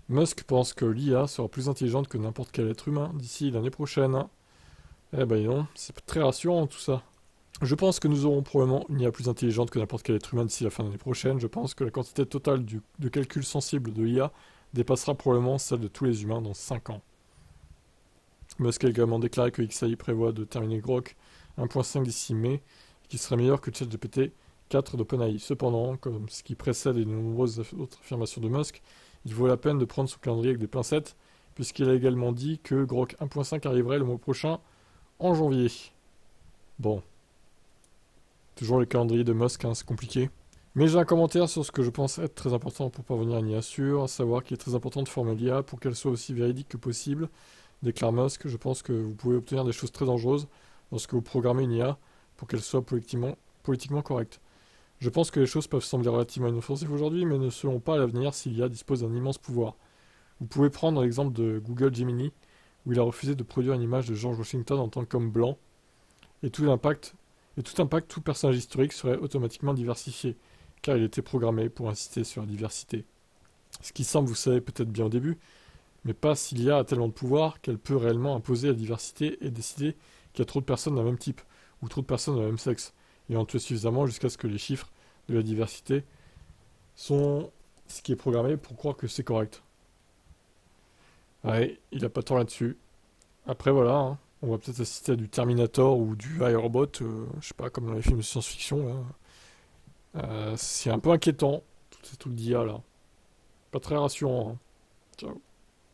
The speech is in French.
Musk pense que l'IA sera plus intelligente que n'importe quel être humain d'ici l'année prochaine. Eh ben non, c'est très rassurant tout ça. Je pense que nous aurons probablement une IA plus intelligente que n'importe quel être humain d'ici la fin de l'année prochaine. Je pense que la quantité totale de calcul sensible de l'IA dépassera probablement celle de tous les humains dans 5 ans. Musk a également déclaré que XAI prévoit de terminer Grok 1.5 d'ici mai, et qu'il serait meilleur que ChatGPT 4 d'OpenAI. Cependant, comme ce qui précède les nombreuses autres affirmations de Musk, il vaut la peine de prendre son calendrier avec des pincettes, puisqu'il a également dit que Grok 1.5 arriverait le mois prochain, en janvier. Bon, toujours le calendrier de Musk, hein, c'est compliqué. Mais j'ai un commentaire sur ce que je pense être très important pour parvenir à une IA sûre, à savoir qu'il est très important de former l'IA pour qu'elle soit aussi véridique que possible, déclare Musk. Je pense que vous pouvez obtenir des choses très dangereuses lorsque vous programmez une IA pour qu'elle soit politiquement correcte. Je pense que les choses peuvent sembler relativement inoffensives aujourd'hui, mais ne seront pas à l'avenir si l'IA dispose d'un immense pouvoir. Vous pouvez prendre l'exemple de Google Gemini, où il a refusé de produire une image de George Washington en tant qu'homme blanc, et tout personnage historique serait automatiquement diversifié, car il était programmé pour insister sur la diversité. Ce qui semble, vous savez, peut-être bien au début, mais pas s'il y a tellement de pouvoir qu'elle peut réellement imposer la diversité et décider qu'il y a trop de personnes d'un même type, ou trop de personnes d'un même sexe, et en tuer suffisamment jusqu'à ce que les chiffres de la diversité sont ce qui est programmé pour croire que c'est correct. Ouais, il a pas tort là-dessus. Après voilà, hein, on va peut-être assister à du Terminator ou du iRobot, je sais pas, comme dans les films de science-fiction là. C'est un peu inquiétant, tout ces trucs d'IA là. Pas très rassurant, hein. Ciao.